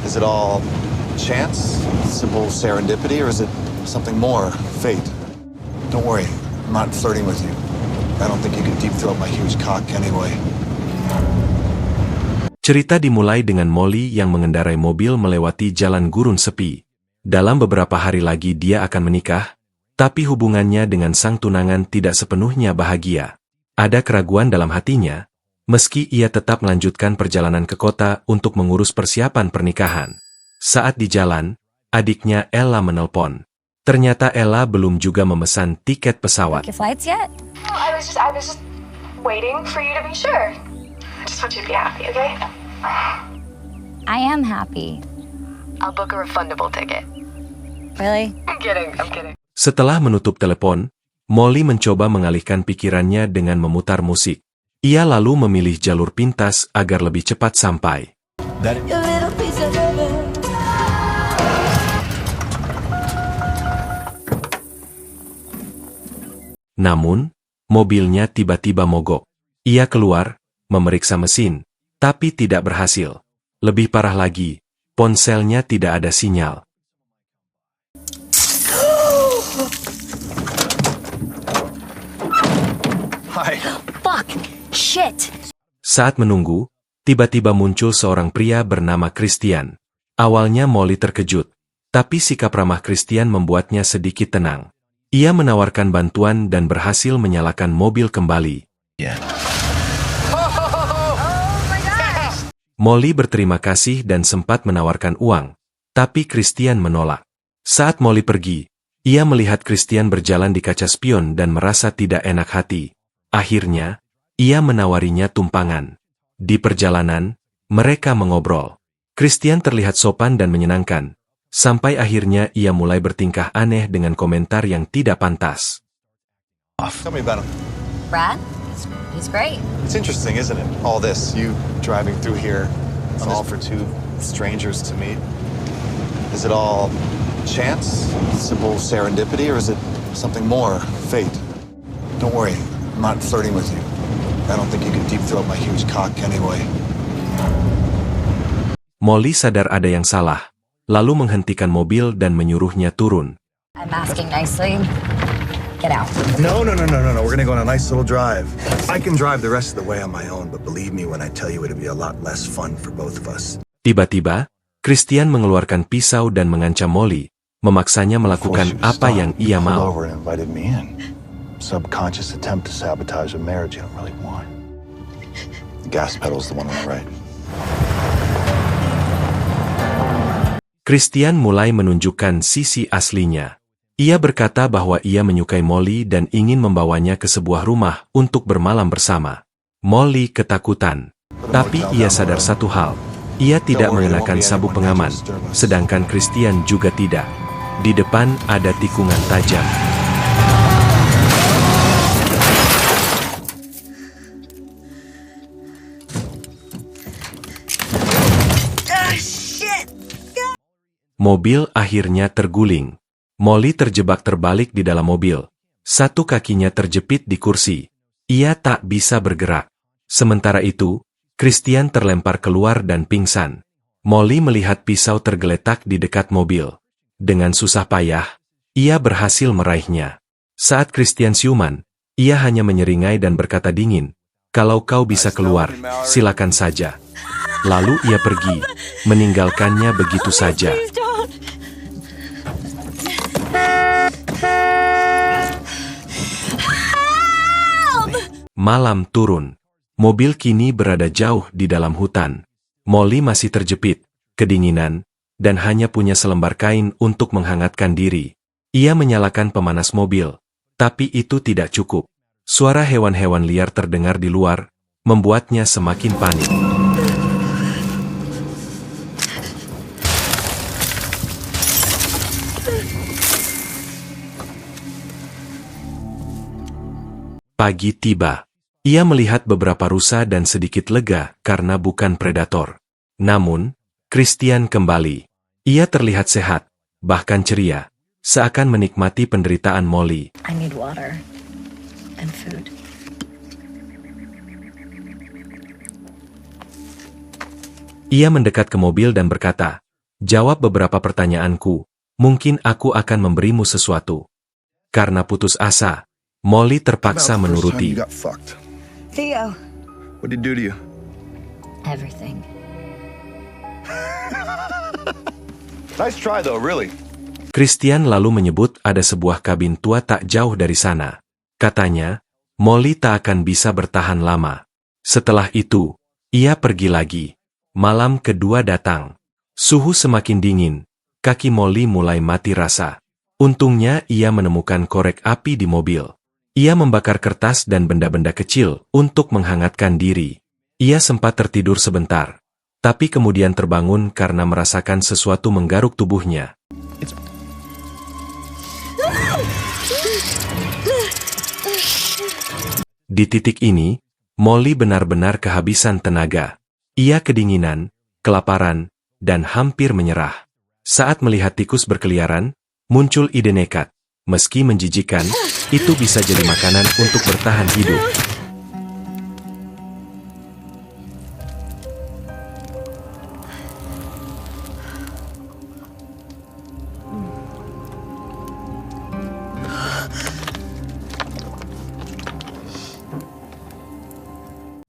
Is it all chance, simple serendipity, or is it something more, fate? Don't worry, I'm not flirting with you. I don't think you can deep throat my huge cock anyway. Cerita dimulai dengan Molly yang mengendarai mobil melewati jalan gurun sepi. Dalam beberapa hari lagi dia akan menikah, tapi hubungannya dengan sang tunangan tidak sepenuhnya bahagia. Ada keraguan dalam hatinya, meski ia tetap melanjutkan perjalanan ke kota untuk mengurus persiapan pernikahan. Saat di jalan, adiknya Ella menelpon. Ternyata Ella belum juga memesan tiket pesawat. Flights yet? No, I was just waiting for you to be sure. I just want you to be happy, okay? I am happy. I'll book a refundable ticket. Really? I'm kidding. Setelah menutup telepon, Molly mencoba mengalihkan pikirannya dengan memutar musik. Ia lalu memilih jalur pintas agar lebih cepat sampai. Namun, mobilnya tiba-tiba mogok. Ia keluar, memeriksa mesin, tapi tidak berhasil. Lebih parah lagi, ponselnya tidak ada sinyal. Hi. Fuck! Shit! Saat menunggu, tiba-tiba muncul seorang pria bernama Christian. Awalnya Molly terkejut, tapi sikap ramah Christian membuatnya sedikit tenang. Ia menawarkan bantuan dan berhasil menyalakan mobil kembali. Molly berterima kasih dan sempat menawarkan uang, tapi Christian menolak. Saat Molly pergi, ia melihat Christian berjalan di kaca spion dan merasa tidak enak hati. Akhirnya, ia menawarinya tumpangan. Di perjalanan, mereka mengobrol. Christian terlihat sopan dan menyenangkan, sampai akhirnya ia mulai bertingkah aneh dengan komentar yang tidak pantas. Tell me about him. Brad? He's great. It's interesting, isn't it? All this, you driving through here, it's all for two strangers to meet. Is it all chance, simple serendipity, or is it something more, fate? Don't worry, I'm not flirting with you. I don't think you can deep throat my huge cock anyway. Molly sadar ada yang salah, lalu menghentikan mobil dan menyuruhnya turun. I'm asking nicely. Get out. No. We're gonna go on a nice little drive. I can drive the rest of the way on my own, but believe me when I tell you it'll be a lot less fun for both of us. Tiba-tiba, Christian mengeluarkan pisau dan mengancam Molly, memaksanya melakukan apa yang ia mau. Subconscious attempt to sabotage a marriage you don't really want. The gas pedal's the one on the right. Christian mulai menunjukkan sisi aslinya. Ia berkata bahwa ia menyukai Molly dan ingin membawanya ke sebuah rumah untuk bermalam bersama. Molly ketakutan. Tapi ia sadar satu hal. Ia tidak mengenakan sabuk pengaman, sedangkan Christian juga tidak. Di depan ada tikungan tajam. Mobil akhirnya terguling. Molly terjebak terbalik di dalam mobil. Satu kakinya terjepit di kursi. Ia tak bisa bergerak. Sementara itu, Christian terlempar keluar dan pingsan. Molly melihat pisau tergeletak di dekat mobil. Dengan susah payah, ia berhasil meraihnya. Saat Christian siuman, ia hanya menyeringai dan berkata dingin, "Kalau kau bisa keluar, silakan saja." Lalu ia pergi, meninggalkannya begitu saja. Malam turun. Mobil kini berada jauh di dalam hutan. Molly masih terjepit, kedinginan, dan hanya punya selembar kain untuk menghangatkan diri. Ia menyalakan pemanas mobil, tapi itu tidak cukup. Suara hewan-hewan liar terdengar di luar, membuatnya semakin panik. Pagi tiba. Ia melihat beberapa rusa dan sedikit lega karena bukan predator. Namun, Christian kembali. Ia terlihat sehat, bahkan ceria, seakan menikmati penderitaan Molly. I need water and food. Ia mendekat ke mobil dan berkata, Jawab beberapa pertanyaanku, mungkin aku akan memberimu sesuatu. Karena putus asa, Molly terpaksa menuruti. Theo. What did he do to you? Everything. Nice try though, really. Christian lalu menyebut ada sebuah kabin tua tak jauh dari sana. Katanya, Molly tak akan bisa bertahan lama. Setelah itu, ia pergi lagi. Malam kedua datang. Suhu semakin dingin. Kaki Molly mulai mati rasa. Untungnya ia menemukan korek api di mobil. Ia membakar kertas dan benda-benda kecil untuk menghangatkan diri. Ia sempat tertidur sebentar, tapi kemudian terbangun karena merasakan sesuatu menggaruk tubuhnya. Di titik ini, Molly benar-benar kehabisan tenaga. Ia kedinginan, kelaparan, dan hampir menyerah. Saat melihat tikus berkeliaran, muncul ide nekat. Meski menjijikan, itu bisa jadi makanan untuk bertahan hidup.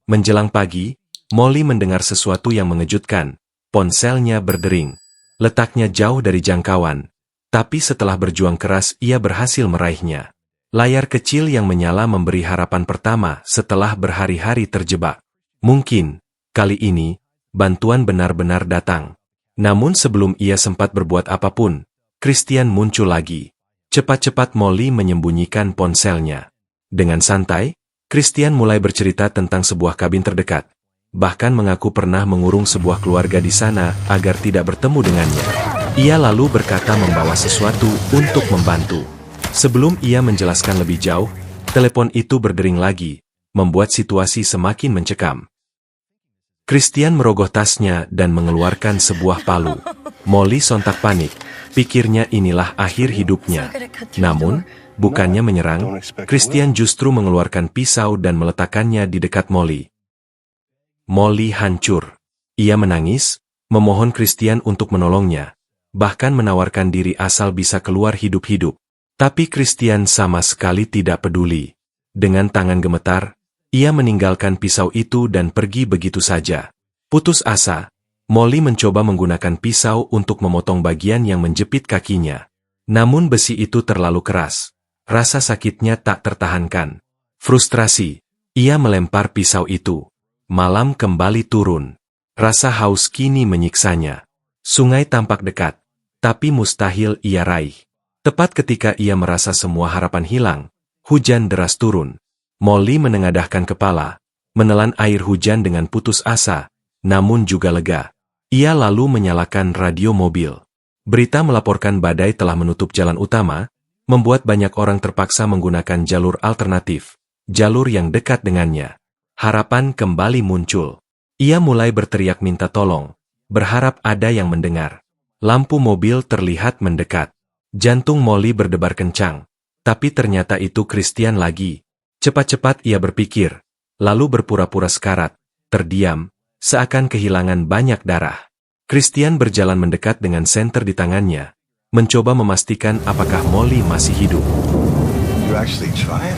Menjelang pagi, Molly mendengar sesuatu yang mengejutkan. Ponselnya berdering. Letaknya jauh dari jangkauan. Tapi setelah berjuang keras ia berhasil meraihnya. Layar kecil yang menyala memberi harapan pertama setelah berhari-hari terjebak. Mungkin, kali ini, bantuan benar-benar datang. Namun sebelum ia sempat berbuat apapun, Christian muncul lagi. Cepat-cepat Molly menyembunyikan ponselnya. Dengan santai, Christian mulai bercerita tentang sebuah kabin terdekat. Bahkan mengaku pernah mengurung sebuah keluarga di sana agar tidak bertemu dengannya. Ia lalu berkata membawa sesuatu untuk membantu. Sebelum ia menjelaskan lebih jauh, telepon itu berdering lagi, membuat situasi semakin mencekam. Christian merogoh tasnya dan mengeluarkan sebuah palu. Molly sontak panik, pikirnya inilah akhir hidupnya. Namun, bukannya menyerang, Christian justru mengeluarkan pisau dan meletakkannya di dekat Molly. Molly hancur. Ia menangis, memohon Christian untuk menolongnya, bahkan menawarkan diri asal bisa keluar hidup-hidup. Tapi Christian sama sekali tidak peduli. Dengan tangan gemetar, ia meninggalkan pisau itu dan pergi begitu saja. Putus asa, Molly mencoba menggunakan pisau untuk memotong bagian yang menjepit kakinya. Namun besi itu terlalu keras. Rasa sakitnya tak tertahankan. Frustrasi, ia melempar pisau itu. Malam kembali turun. Rasa haus kini menyiksanya. Sungai tampak dekat, tapi mustahil ia raih. Tepat ketika ia merasa semua harapan hilang, hujan deras turun. Molly menengadahkan kepala, menelan air hujan dengan putus asa, namun juga lega. Ia lalu menyalakan radio mobil. Berita melaporkan badai telah menutup jalan utama, membuat banyak orang terpaksa menggunakan jalur alternatif, jalur yang dekat dengannya. Harapan kembali muncul. Ia mulai berteriak minta tolong, berharap ada yang mendengar. Lampu mobil terlihat mendekat. Jantung Molly berdebar kencang, tapi ternyata itu Christian lagi. Cepat-cepat ia berpikir, lalu berpura-pura sekarat, terdiam, seakan kehilangan banyak darah. Christian berjalan mendekat dengan senter di tangannya, mencoba memastikan apakah Molly masih hidup. You actually try it?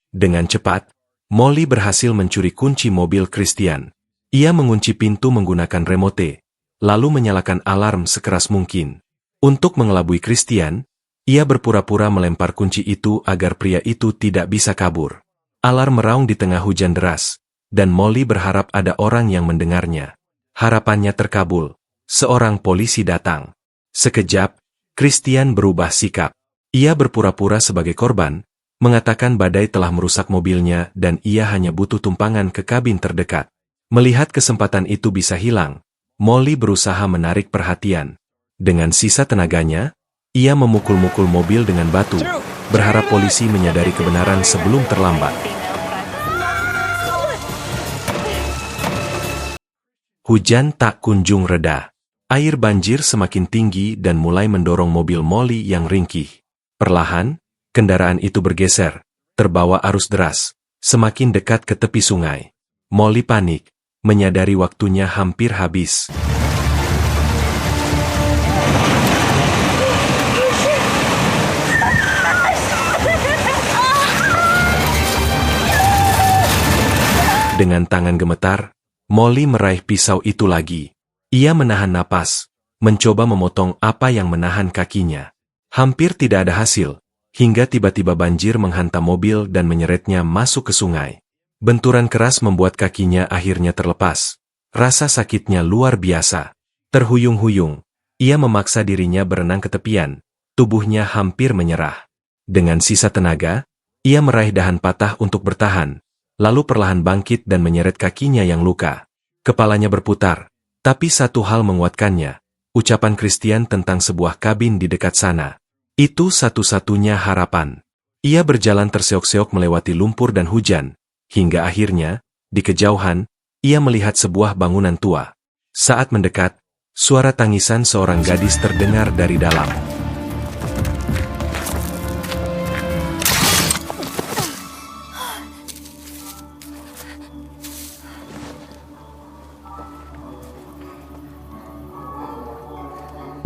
Dengan cepat, Molly berhasil mencuri kunci mobil Christian. Ia mengunci pintu menggunakan remote, lalu menyalakan alarm sekeras mungkin. Untuk mengelabui Christian, ia berpura-pura melempar kunci itu agar pria itu tidak bisa kabur. Alarm meraung di tengah hujan deras, dan Molly berharap ada orang yang mendengarnya. Harapannya terkabul. Seorang polisi datang. Sekejap, Christian berubah sikap. Ia berpura-pura sebagai korban, mengatakan badai telah merusak mobilnya dan ia hanya butuh tumpangan ke kabin terdekat. Melihat kesempatan itu bisa hilang, Molly berusaha menarik perhatian. Dengan sisa tenaganya, ia memukul-mukul mobil dengan batu, berharap polisi menyadari kebenaran sebelum terlambat. Hujan tak kunjung reda. Air banjir semakin tinggi dan mulai mendorong mobil Molly yang ringkih. Perlahan, kendaraan itu bergeser, terbawa arus deras. semakin dekat ke tepi sungai. Molly panik, menyadari waktunya hampir habis. Dengan tangan gemetar, Molly meraih pisau itu lagi. Ia menahan napas, mencoba memotong apa yang menahan kakinya. Hampir tidak ada hasil, hingga tiba-tiba banjir menghantam mobil dan menyeretnya masuk ke sungai. Benturan keras membuat kakinya akhirnya terlepas. Rasa sakitnya luar biasa. Terhuyung-huyung, ia memaksa dirinya berenang ke tepian. Tubuhnya hampir menyerah. Dengan sisa tenaga, ia meraih dahan patah untuk bertahan, lalu perlahan bangkit dan menyeret kakinya yang luka. Kepalanya berputar, tapi satu hal menguatkannya, ucapan Christian tentang sebuah kabin di dekat sana. Itu satu-satunya harapan. Ia berjalan terseok-seok melewati lumpur dan hujan, hingga akhirnya, di kejauhan, ia melihat sebuah bangunan tua. Saat mendekat, suara tangisan seorang gadis terdengar dari dalam.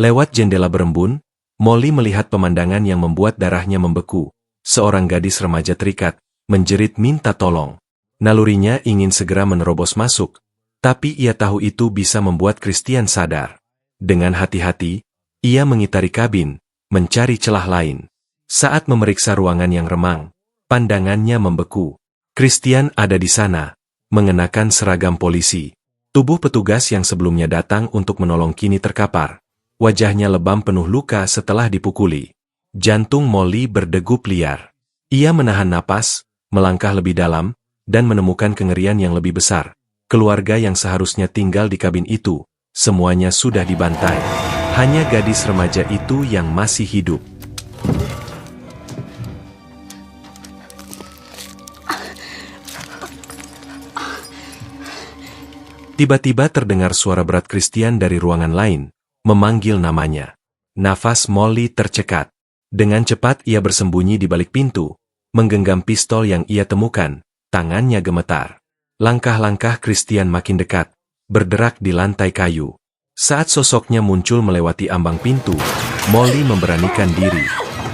Lewat jendela berembun, Molly melihat pemandangan yang membuat darahnya membeku. Seorang gadis remaja terikat, menjerit minta tolong. Nalurinya ingin segera menerobos masuk, tapi ia tahu itu bisa membuat Christian sadar. Dengan hati-hati, ia mengitari kabin, mencari celah lain. Saat memeriksa ruangan yang remang, pandangannya membeku. Christian ada di sana, mengenakan seragam polisi. Tubuh petugas yang sebelumnya datang untuk menolong kini terkapar. Wajahnya lebam penuh luka setelah dipukuli. Jantung Molly berdegup liar. Ia menahan napas, melangkah lebih dalam, dan menemukan kengerian yang lebih besar. Keluarga yang seharusnya tinggal di kabin itu, semuanya sudah dibantai. Hanya gadis remaja itu yang masih hidup. Tiba-tiba terdengar suara berat Christian dari ruangan lain, memanggil namanya. Nafas Molly tercekat. Dengan cepat ia bersembunyi di balik pintu, menggenggam pistol yang ia temukan, tangannya gemetar. Langkah-langkah Christian makin dekat, berderak di lantai kayu. Saat sosoknya muncul melewati ambang pintu, Molly memberanikan diri.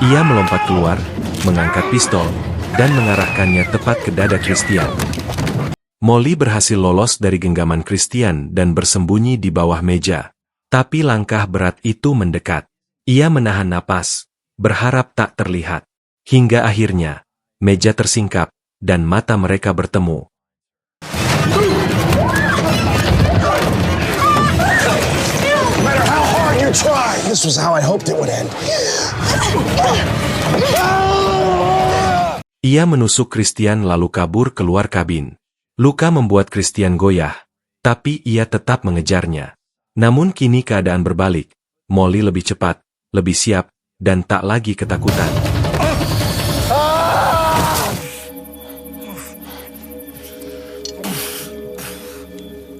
Ia melompat keluar, mengangkat pistol, dan mengarahkannya tepat ke dada Christian. Molly berhasil lolos dari genggaman Christian dan bersembunyi di bawah meja. Tapi langkah berat itu mendekat. Ia menahan napas, berharap tak terlihat. Hingga akhirnya, meja tersingkap, dan mata mereka bertemu. No matter how hard you try, this was how I hoped it would end. Ia menusuk Christian lalu kabur keluar kabin. Luka membuat Christian goyah, tapi ia tetap mengejarnya. Namun kini keadaan berbalik. Molly lebih cepat, lebih siap, dan tak lagi ketakutan.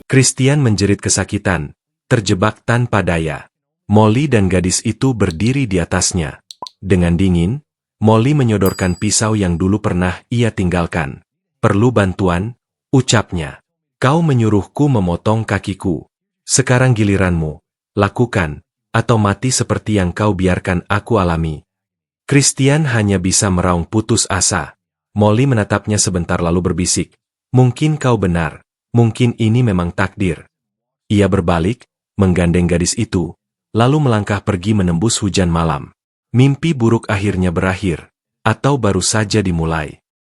Christian menjerit kesakitan, terjebak tanpa daya. Molly dan gadis itu berdiri di atasnya. Dengan dingin, Molly menyodorkan pisau yang dulu pernah ia tinggalkan. "Perlu bantuan?" ucapnya. "Kau menyuruhku memotong kakiku. Sekarang giliranmu, lakukan, atau mati seperti yang kau biarkan aku alami." Christian hanya bisa meraung putus asa. Molly menatapnya sebentar lalu berbisik, "Mungkin kau benar, mungkin ini memang takdir." Ia berbalik, menggandeng gadis itu, lalu melangkah pergi menembus hujan malam. Mimpi buruk akhirnya berakhir, atau baru saja dimulai.